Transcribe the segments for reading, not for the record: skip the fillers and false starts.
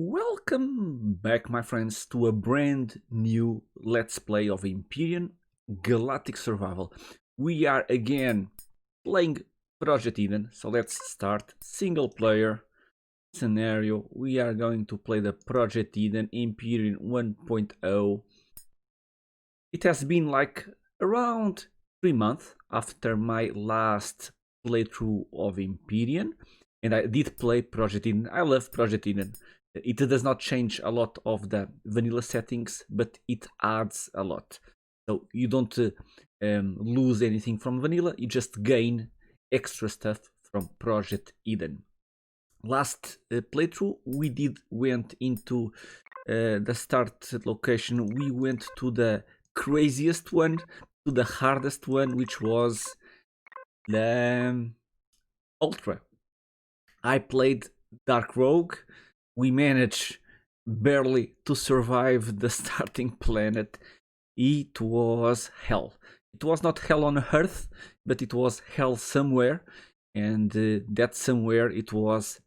Welcome back, my friends, to a brand new Let's Play of Empyrion Galactic Survival. We are again playing Project Eden, so let's start. Single player scenario. We are going to play the Project Eden Empyrion 1.0. It has been like around 3 months after my last playthrough of Empyrion, and I did play Project Eden. I love Project Eden. It does not change a lot of the vanilla settings, but it adds a lot. So you don't lose anything from vanilla, you just gain extra stuff from Project Eden. Last playthrough, we went into the start location. We went to the craziest one, to the hardest one, which was the Ultra. I played Dark Rogue. We managed barely to survive the starting planet. It was hell. It was not hell on Earth, but it was hell somewhere, and that somewhere it was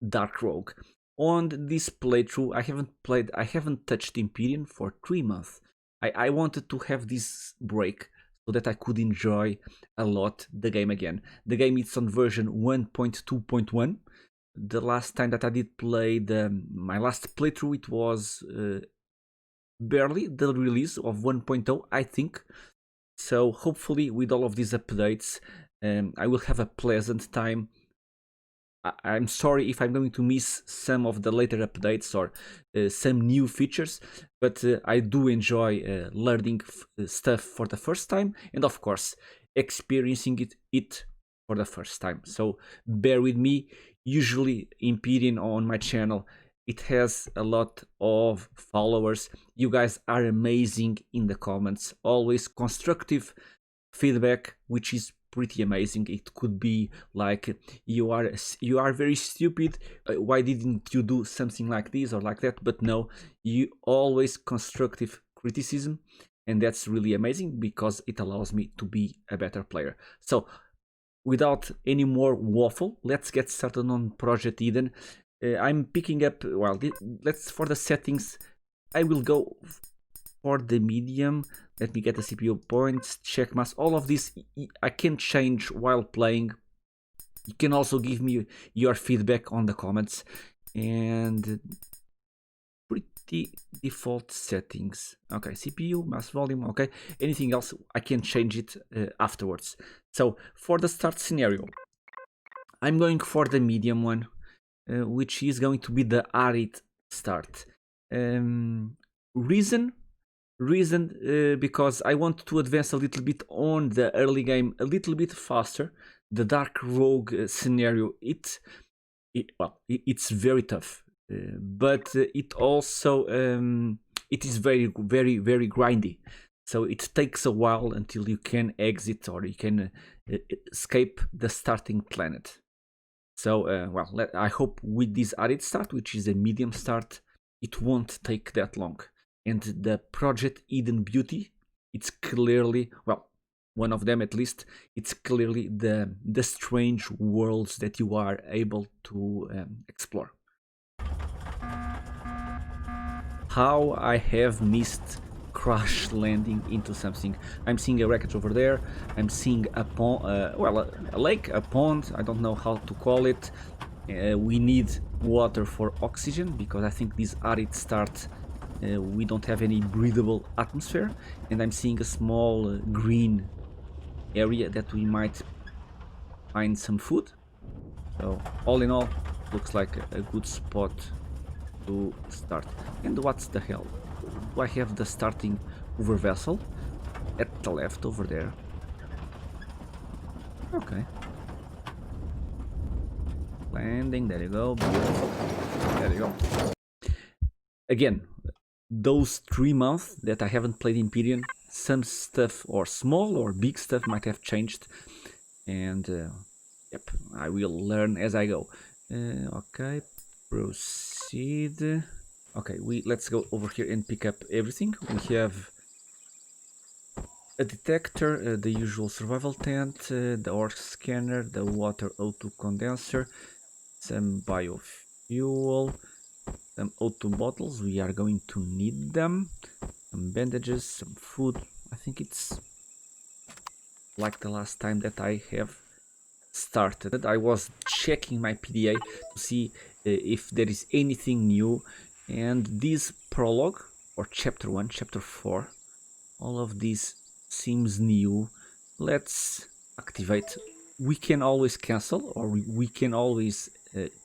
Dark Rogue. On this playthrough, I haven't touched Empyrion for 3 months. I wanted to have this break so that I could enjoy a lot the game again. The game is on version 1.2.1. The last time that I did play my last playthrough, it was barely the release of 1.0, I think. So hopefully with all of these updates, I will have a pleasant time. I'm sorry if I'm going to miss some of the later updates or some new features, but I do enjoy learning stuff for the first time, and of course experiencing it for the first time. So bear with me. Usually Empyrion on my channel, it has a lot of followers. You guys are amazing in the comments, always constructive feedback, which is pretty amazing. It could be like, you are very stupid, why didn't you do something like this or like that? But no, you always constructive criticism, and that's really amazing because it allows me to be a better player. So without any more waffle, let's get started on Project Eden. I'm picking up, well, let's, for the settings, I will go for the medium. Let me get the CPU points, check mass, all of this I can change while playing. You can also give me your feedback on the comments. And pretty default settings. Okay, CPU, mass volume, okay. Anything else, I can change it afterwards. So for the start scenario, I'm going for the medium one, which is going to be the arid start. Reason because I want to advance a little bit on the early game, a little bit faster. The Dark Rogue scenario, it's very tough, but it also it is very grindy. So it takes a while until you can exit or you can escape the starting planet. So well, I hope with this arid start, which is a medium start, it won't take that long. And the Project Eden beauty, it's clearly, well, one of them at least, it's clearly the strange worlds that you are able to explore. How I have missed crash landing into something. I'm seeing a wreckage over there. I'm seeing a pond, well, a lake, a pond, I don't know how to call it. We need water for oxygen because I think this arid start, we don't have any breathable atmosphere. And I'm seeing a small green area that we might find some food. So all in all, looks like a good spot to start. And what's the hell? Do I have the starting hover vessel at the left over there? Okay. Landing, there you go. Beautiful. There you go. Again, those 3 months that I haven't played Empyrion, some stuff, or small or big stuff, might have changed. And yep, I will learn as I go. Okay, proceed. Okay, let's go over here and pick up everything. We have a detector, the usual survival tent, the ore scanner, the water O2 condenser, some biofuel, Some O2 bottles, we are going to need them. Some bandages, some food. I think it's like the last time that I have started. I was checking my PDA to see if there is anything new, and this prologue or chapter 1, chapter 4, all of this seems new. Let's activate. We can always cancel, or we can always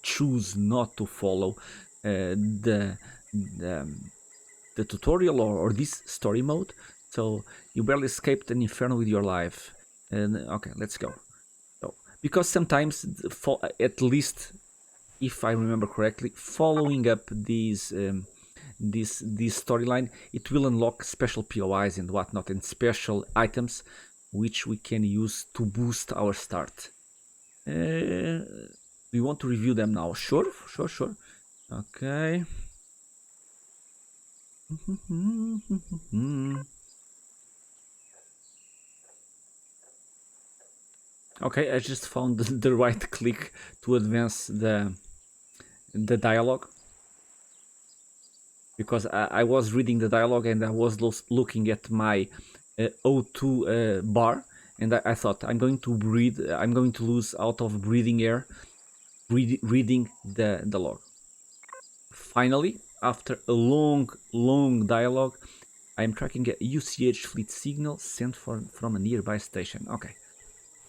choose not to follow the, the tutorial or this story mode. So you barely escaped an inferno with your life. And okay, let's go. So, because sometimes, at least if I remember correctly, following up these this storyline, it will unlock special POIs and whatnot, and special items which we can use to boost our start. We want to review them now. Sure. Okay. Okay, I just found the right click to advance the dialogue, because I was reading the dialogue and I was looking at my O2 bar, and I thought I'm going to breathe. I'm going to lose out of breathing air reading the log. Finally, after a long dialogue, I am tracking a UCH fleet signal sent from a nearby station. Okay,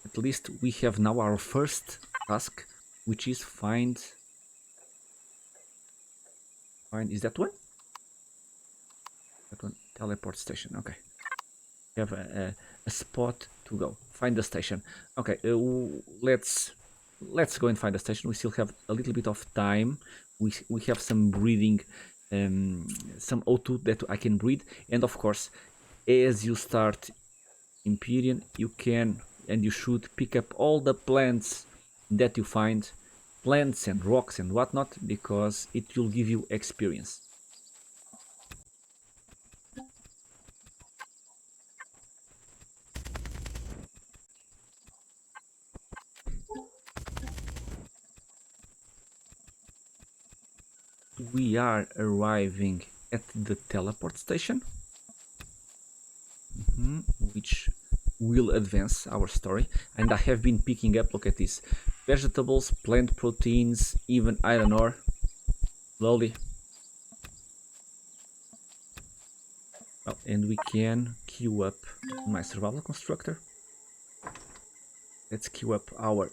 at least we have now our first task, which is find. Is that one? That one, teleport station. Okay, we have a spot to go. Find the station. Okay, let's go and find the station. We still have a little bit of time. We have some breathing, some O2 that I can breathe, and of course, as you start Empyrion, you can and you should pick up all the plants that you find, plants and rocks and whatnot, because it will give you experience. We are arriving at the teleport station, which will advance our story. And I have been picking up, look at this, vegetables, plant proteins, even iron ore. Slowly. Well, and we can queue up my survival constructor. Let's queue up our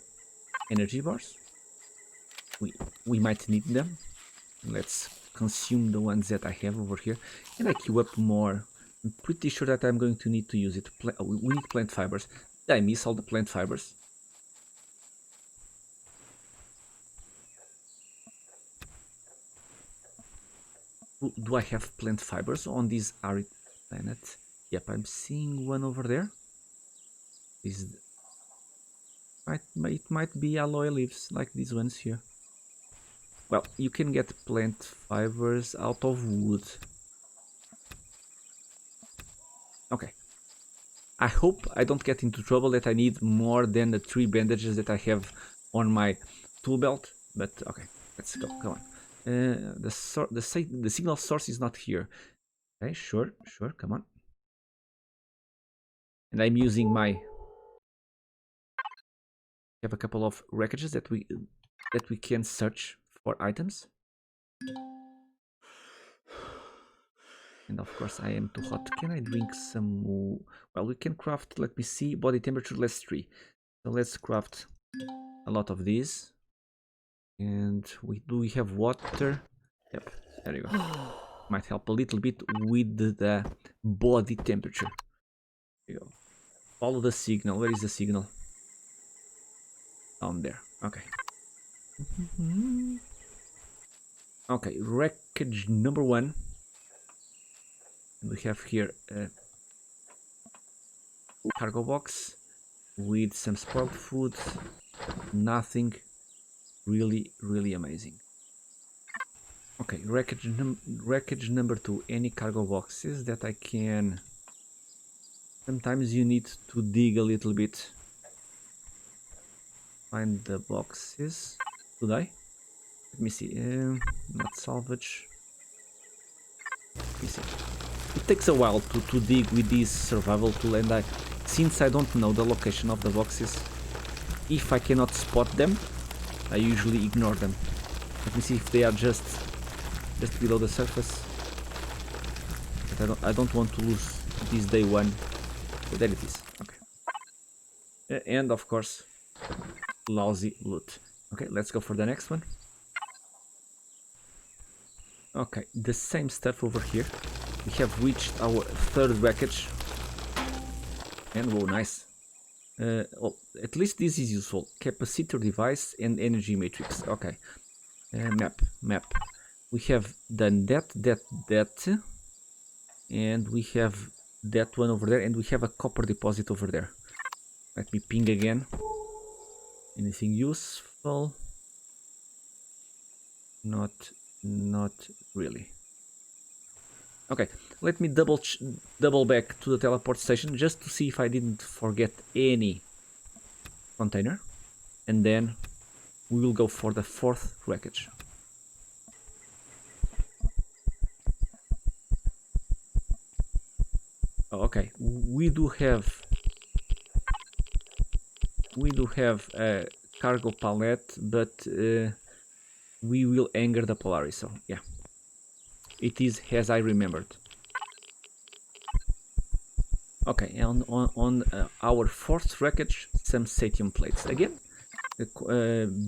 energy bars. We might need them. Let's consume the ones that I have over here, and I queue up more. I'm pretty sure that I'm going to need to use it. We need plant fibers. Did I miss all the plant fibers? Do I have plant fibers on this arid planet? Yep, I'm seeing one over there. It might be aloe leaves like these ones here. Well, you can get plant fibers out of wood. Okay. I hope I don't get into trouble that I need more than the 3 bandages that I have on my tool belt. But okay, let's go. Come on. The signal source is not here. Okay, sure. Come on. And I'm using my. Have a couple of wreckages that we can search for items. And of course I am too hot. Can I drink some more? Well, we can craft, let me see, body temperature less 3. So let's craft a lot of these. And we have water? Yep, there you go. Might help a little bit with the body temperature. There you go. Follow the signal. Where is the signal? Down there. Okay. Okay, wreckage number 1. We have here a cargo box with some spoiled food. Nothing really amazing. Okay, wreckage number 2. Any cargo boxes that I can. Sometimes you need to dig a little bit. Find the boxes. Should I? Let me see. Not salvage. It takes a while to dig with this survival tool, and since I don't know the location of the boxes, if I cannot spot them, I usually ignore them. Let me see if they are just below the surface. But I don't want to lose this day one. So there it is. Okay. And of course, lousy loot. Okay, let's go for the next one. Okay, the same stuff over here. We have reached our third wreckage. And whoa, nice. Well, at least this is useful. Capacitor device and energy matrix. Okay. Map. We have done that. And we have that one over there. And we have a copper deposit over there. Let me ping again. Anything useful? Not really. Okay, let me double back to the teleport station just to see if I didn't forget any container, and then we will go for the fourth wreckage. Oh, okay, we do have a cargo pallet, but we will anger the Polaris, so yeah. It is as I remembered. Okay, on our fourth wreckage, some satium plates. Again,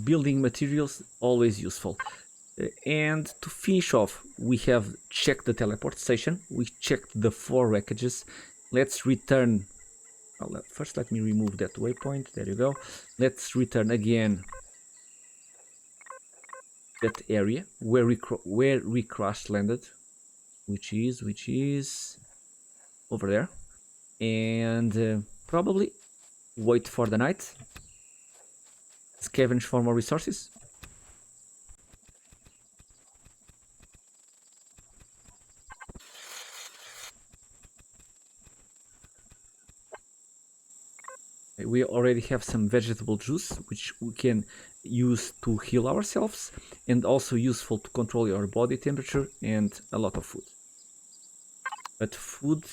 building materials, always useful. And to finish off, we have checked the teleport station. We checked the 4 wreckages. Let's return. Well, first, let me remove that waypoint. There you go. Let's return again that area where we crash landed, which is over there, and probably wait for the night, scavenge for more resources. We already have some vegetable juice, which we can use to heal ourselves, and also useful to control your body temperature, and a lot of food. But food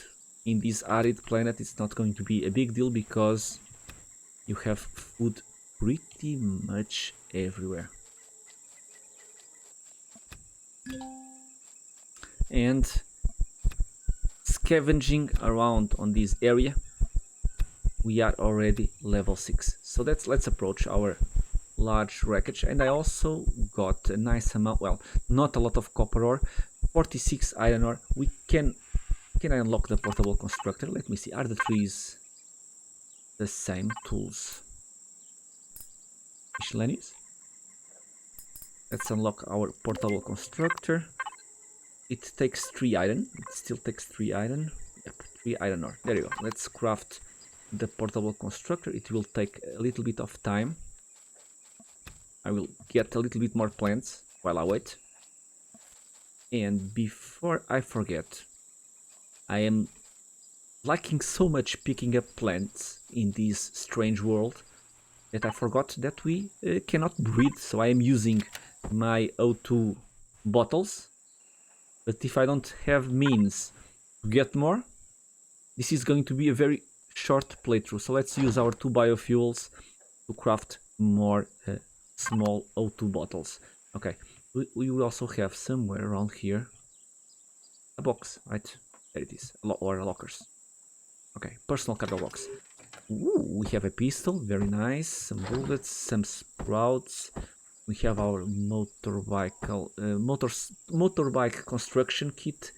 in this arid planet is not going to be a big deal because you have food pretty much everywhere. And scavenging around on this area, we are already level 6. So let's approach our large wreckage. And I also got a nice amount, well, not a lot of copper ore, 46 iron ore. We can I unlock the portable constructor? Let me see. Are the trees the same tools? Miscellaneous. Let's unlock our portable constructor. It takes 3 iron. It still takes 3 iron. Yep, 3 iron ore. There you go. Let's craft the portable constructor. It will take a little bit of time. I will get a little bit more plants while I wait. And before I forget, I am liking so much picking up plants in this strange world that I forgot that we cannot breed. So I am using my O2 bottles. But if I don't have means to get more, this is going to be a very short playthrough. So let's use our 2 biofuels to craft more small O2 bottles. Okay, we will also have somewhere around here a box, right? There it is, or lockers. Okay, personal cargo box. Ooh, we have a pistol, very nice. Some bullets, some sprouts. We have our motorbike construction kit,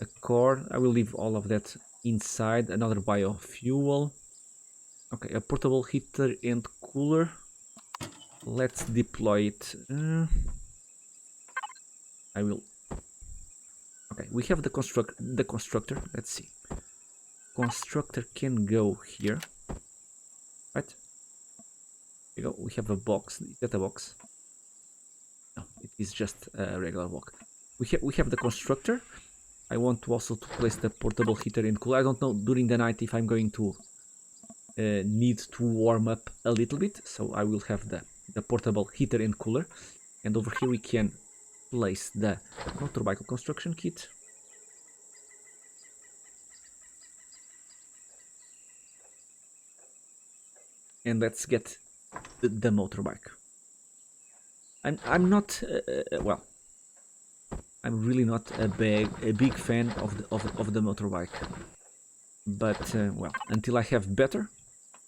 a core. I will leave all of that inside. Another biofuel. Okay, a portable heater and cooler. Let's deploy it. I will. Okay, we have the constructor. Let's see. Constructor can go here, right? Here we go. We have a box. Is that a box? No, it is just a regular box. We have the constructor. I want to also place the portable heater and cooler. I don't know during the night if I'm going to need to warm up a little bit, so I will have the portable heater and cooler. And over here we can place the motorbike construction kit. and let's get the motorbike. I'm not well. I'm really not a big fan of the motorbike, but well, until I have better,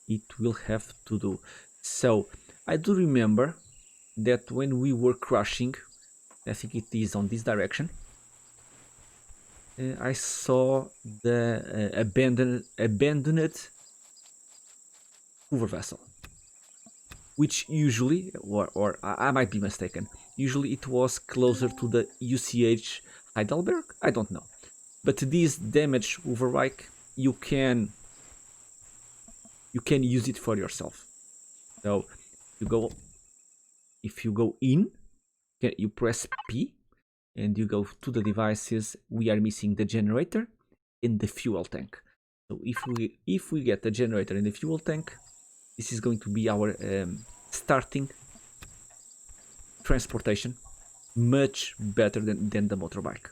it will have to do. So I do remember that when we were crashing, I think it is on this direction. I saw the abandoned Hoover vessel, which usually, or I might be mistaken, usually it was closer to the UCH Heidelberg. I don't know, but this damaged Hooverbike, you can use it for yourself. So if you go in, you press P and you go to the devices. We are missing the generator and the fuel tank. So if we get the generator and the fuel tank, this is going to be our starting transportation, much better than the motorbike.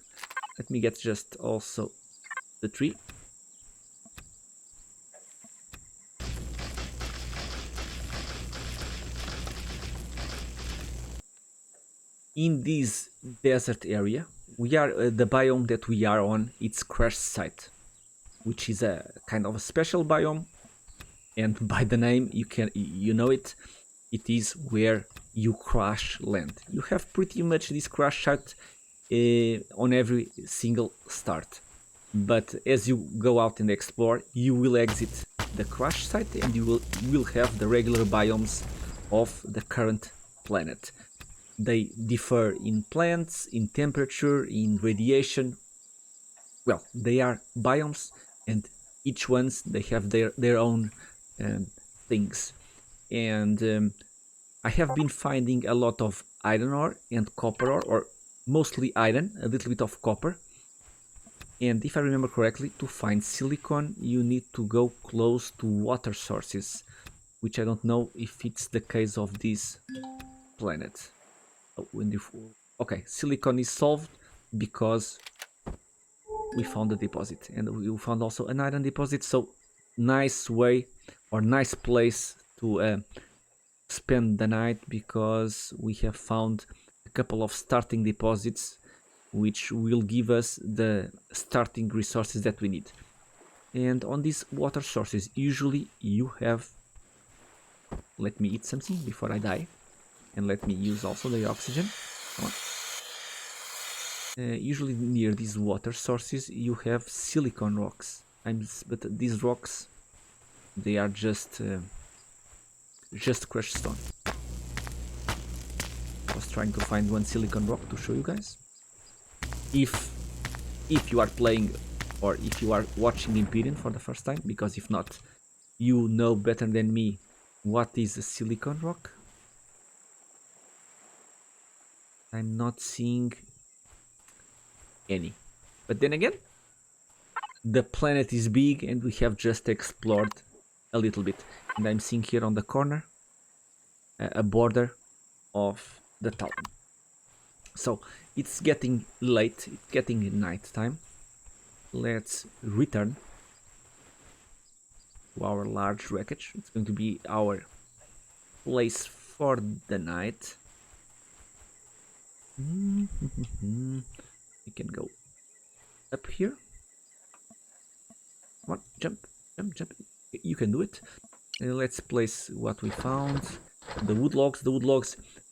Let me get just also the tree. In this desert area, we are the biome that we are on. It's crash site, which is a kind of a special biome, and by the name you know it. It is where you crash land. You have pretty much this crash site on every single start, but as you go out and explore, you will exit the crash site and you will have the regular biomes of the current planet. They differ in plants, in temperature, in radiation. Well, they are biomes, and each ones they have their own things. And I have been finding a lot of iron ore and copper ore, or mostly iron, a little bit of copper. And if I remember correctly, to find silicon, you need to go close to water sources, which I don't know if it's the case of this planet. Okay, silicon is solved because we found a deposit, and we found also an iron deposit. So nice way or nice place to spend the night, because we have found a couple of starting deposits which will give us the starting resources that we need. And on these water sources, usually you have, let me eat something before I die, and let me use also the oxygen. Usually near these water sources you have silicon rocks, but these rocks, they are just crushed stone. I was trying to find one silicon rock to show you guys. If you are playing or if you are watching Empyrion for the first time, because if not, you know better than me what is a silicon rock. I'm not seeing any, but then again, the planet is big and we have just explored a little bit. And I'm seeing here on the corner a border of the town. So it's getting late, it's getting night time. Let's return to our large wreckage. It's going to be our place for the night. We can go up here. Come on, jump. You can do it. Let's place what we found. The wood logs.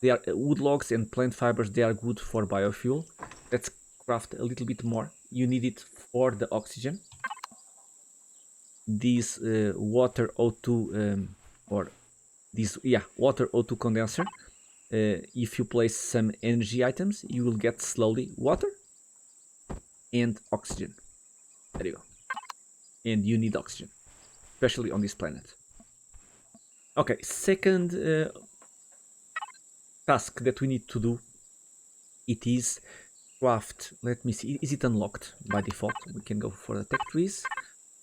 They are wood logs and plant fibers. They are good for biofuel. Let's craft a little bit more. You need it for the oxygen. This water O2 or this water O2 condenser. If you place some energy items, you will get slowly water and oxygen. There you go. And you need oxygen, especially on this planet. Okay, second task that we need to do, it is craft. Let me see, is it unlocked by default? We can go for the tech trees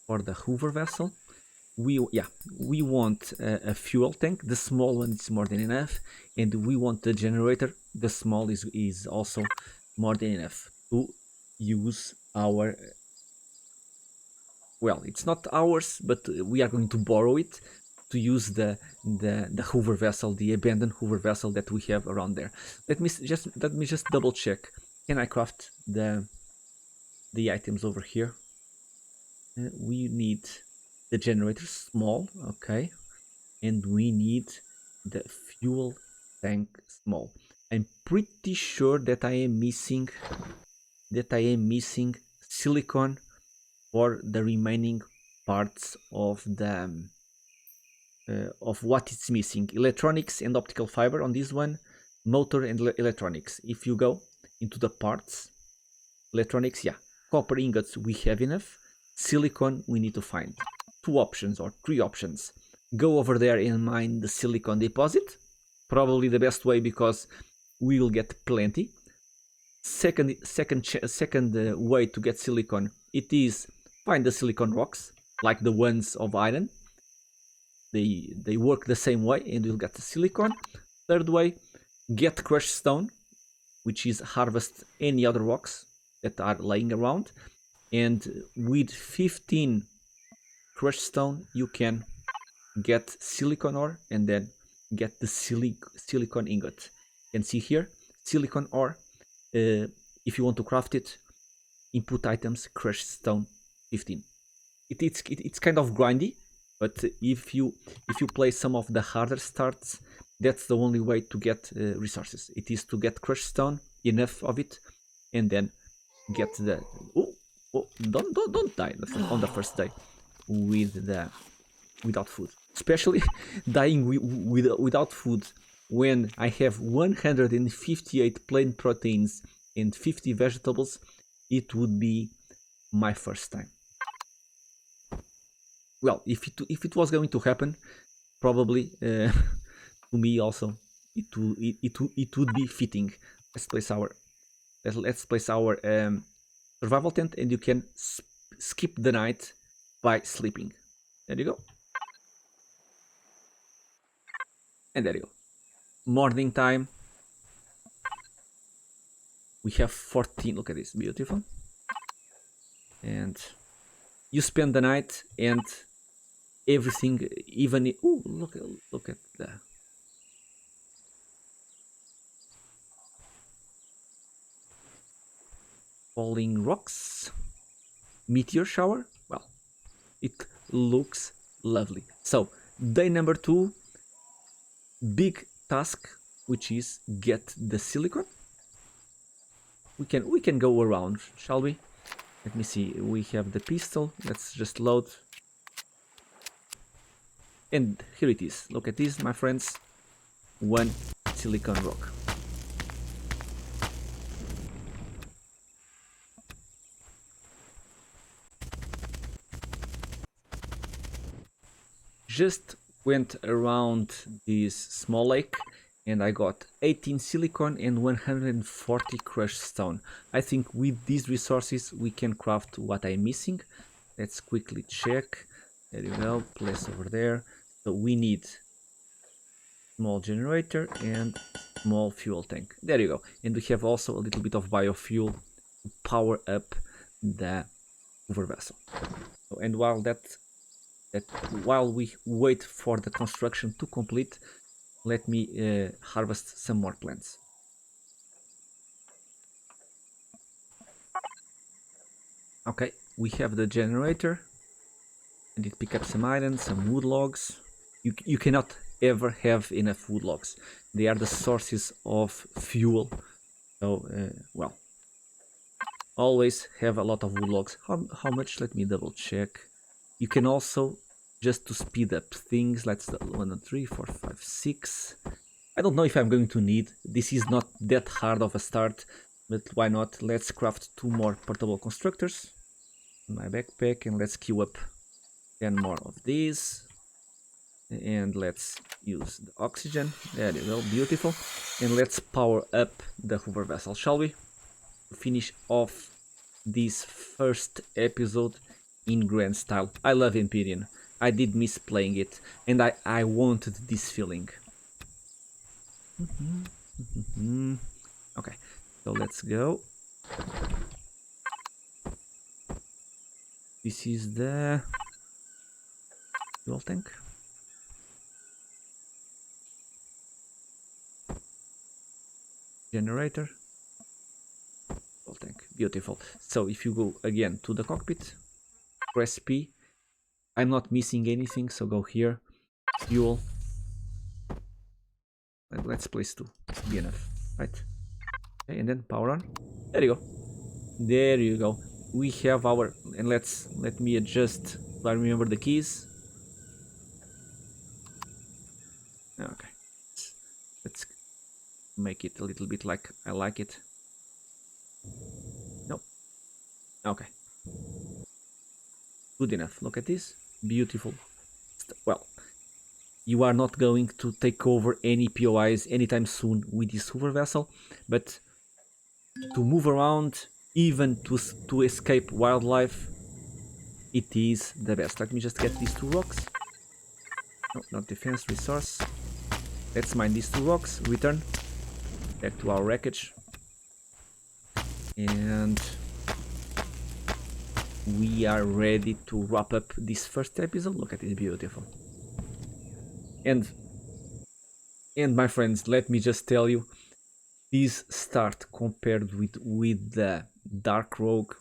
or the Hoover vessel. We want a fuel tank. The small one is more than enough, and we want the generator. The small is also more than enough to use our, well, it's not ours, but we are going to borrow it to use the Hoover vessel, the abandoned Hoover vessel that we have around there. Let me just double check. Can I craft the items over here? We need the generator small, okay, and we need the fuel tank small. I'm pretty sure that I am missing silicon for the remaining parts of the of what it's missing. Electronics and optical fiber on this one, motor and electronics. If you go into the parts, electronics, yeah, copper ingots we have enough. Silicon we need to find. Two options or three options. Go over there and mine the silicon deposit. Probably the best way because we will get plenty. Second way to get silicon, it is find the silicon rocks like the ones of iron. They work the same way and you'll get the silicon. Third way, get crushed stone, which is harvest any other rocks that are laying around, and with 15 crushed stone you can get silicon ore and then get the silicon ingot. You can see here silicon ore. If you want to craft it, input items crushed stone 15. It's kind of grindy, but if you play some of the harder starts, that's the only way to get resources. It is to get crushed stone, enough of it, and then get the don't die on the first day without food. Especially dying without food when I have 158 plant proteins and 50 vegetables. It would be my first time. Well, if it was going to happen, probably to me also it would be fitting. Let's place our survival tent, and you can skip the night by sleeping. There you go. And there you go. Morning time. We have 14. Look at this, beautiful. And you spend the night and everything, even oh, look at the falling rocks, meteor shower. Well, it looks lovely. So day number 2, big task, which is get the silicon. We can go around, shall we? Let me see. We have the pistol. Let's just load. And here it is. Look at this, my friends. 1 silicon rock. Just went around this small lake and I got 18 silicon and 140 crushed stone. I think with these resources we can craft what I'm missing. Let's quickly check. There you go, place over there. So we need small generator and small fuel tank. There you go. And we have also a little bit of biofuel to power up the Hoover vessel. And while we wait for the construction to complete, let me harvest some more plants. Okay, we have the generator. I did pick up some iron, some wood logs. You cannot ever have enough wood logs. They are the sources of fuel. So, well, always have a lot of wood logs. How much? Let me double check. You can also, just to speed up things, let's 1, 3, 4, 5, 6. I don't know if I'm going to need. This is not that hard of a start, but why not? Let's craft 2 more portable constructors in my backpack, and let's queue up 10 more of these. And let's use the oxygen. There you go, beautiful. And let's power up the Hoover vessel, shall we? To finish off this first episode in grand style. I love Empyrion. I did miss playing it, and I wanted this feeling. Okay, so let's go. This is the fuel tank. generator. Fuel tank, beautiful. So if you go again to the cockpit, press P. I'm not missing anything, so go here, fuel, and let's place 2, be enough, right? Okay, and then power on. There you go. There you go. We have our, and let me adjust so I remember the keys. Okay, let's make it a little bit like I like it. No. Okay. Good enough. Look at this. Beautiful. Well, you are not going to take over any POIs anytime soon with this Hoover vessel, but to move around, even to escape wildlife, it is the best. Let me just get these 2 rocks. No, not defense, resource. Let's mine these 2 rocks, return back to our wreckage. And we are ready to wrap up this first episode. Look at it, beautiful. And my friends, let me just tell you, this start compared with the Dark Rogue,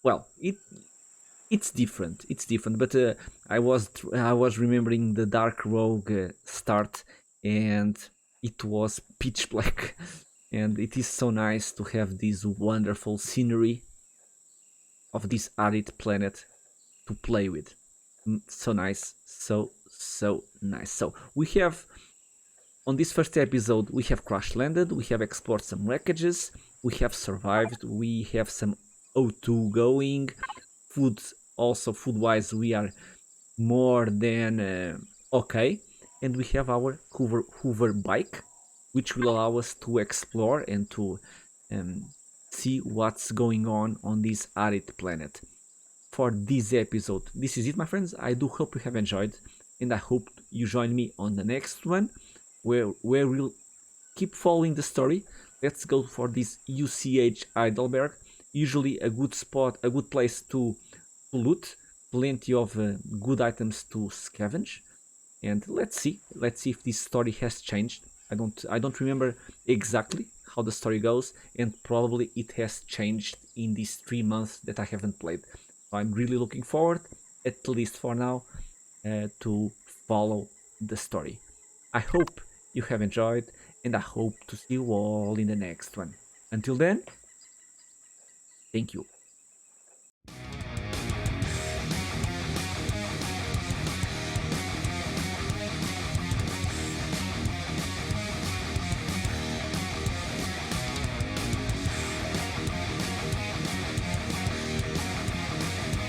well, it's different. It's different. But I was remembering the Dark Rogue start, and it was pitch black, and it is so nice to have this wonderful scenery of this arid planet to play with. So nice, so nice. So we have, on this first episode, we have crash landed, we have explored some wreckages, we have survived, we have some O2 going, food, also food wise we are more than okay, and we have our Hoover bike, which will allow us to explore and to see what's going on this arid planet. For this episode, this is it, my friends. I do hope you have enjoyed, and I hope you join me on the next one, where we'll keep following the story. Let's go for this UCH Heidelberg. Usually a good spot, a good place to loot, plenty of good items to scavenge, and let's see if this story has changed. I don't remember exactly how the story goes, and probably it has changed in these 3 months that I haven't played. So I'm really looking forward, at least for now, to follow the story. I hope you have enjoyed, and I hope to see you all in the next one. Until then, thank you.